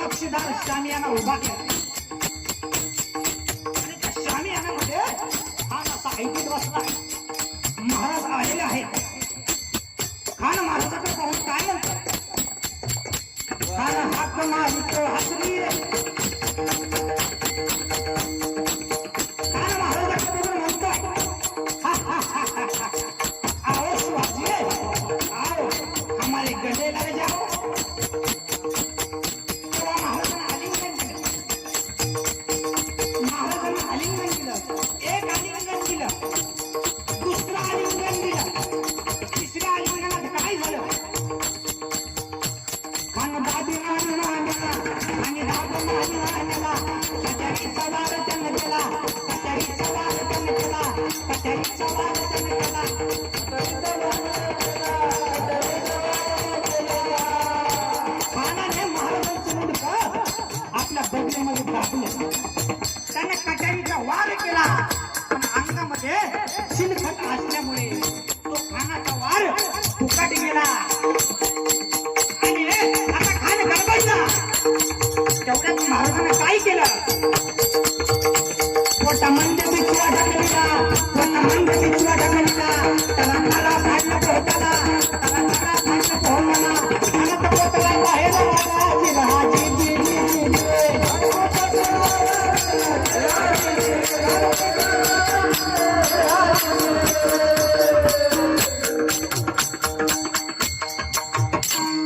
नक्षीदार शामियाना उभा केला आणि त्या शामियानामध्ये खान असा ऐकत बसला. महाराज आलेले आहेत. खान महाराजाकडे पाहून काय म्हणतात? खान हात मारितो हसली. खान महाराजाकडे बघून म्हणतोय, आओ शिवाजी, आओ हमारे गले लग जाओ. एक आलिंगन दिलं, दुसरं आलिंगन दिलं, तिसऱ्या आलिंगनात काय झालं? खान दादी आणला आणि दादा आणला. कचेरीचा वार त्यानं केला, कचेरीचा वार त्यानं केला, कचेरीचा वार त्यानं केला. खानाने महाराजांचं मुंडकं आपल्या बगलीमध्ये दाबलं. त्याने कटारीचा वार केला. पण अंगामध्ये शिलखट असल्यामुळे तो खानाचा वार फुकट गेला. आणि आता खान गडबडला. तेवढ्यात महाराजांना काय केलं?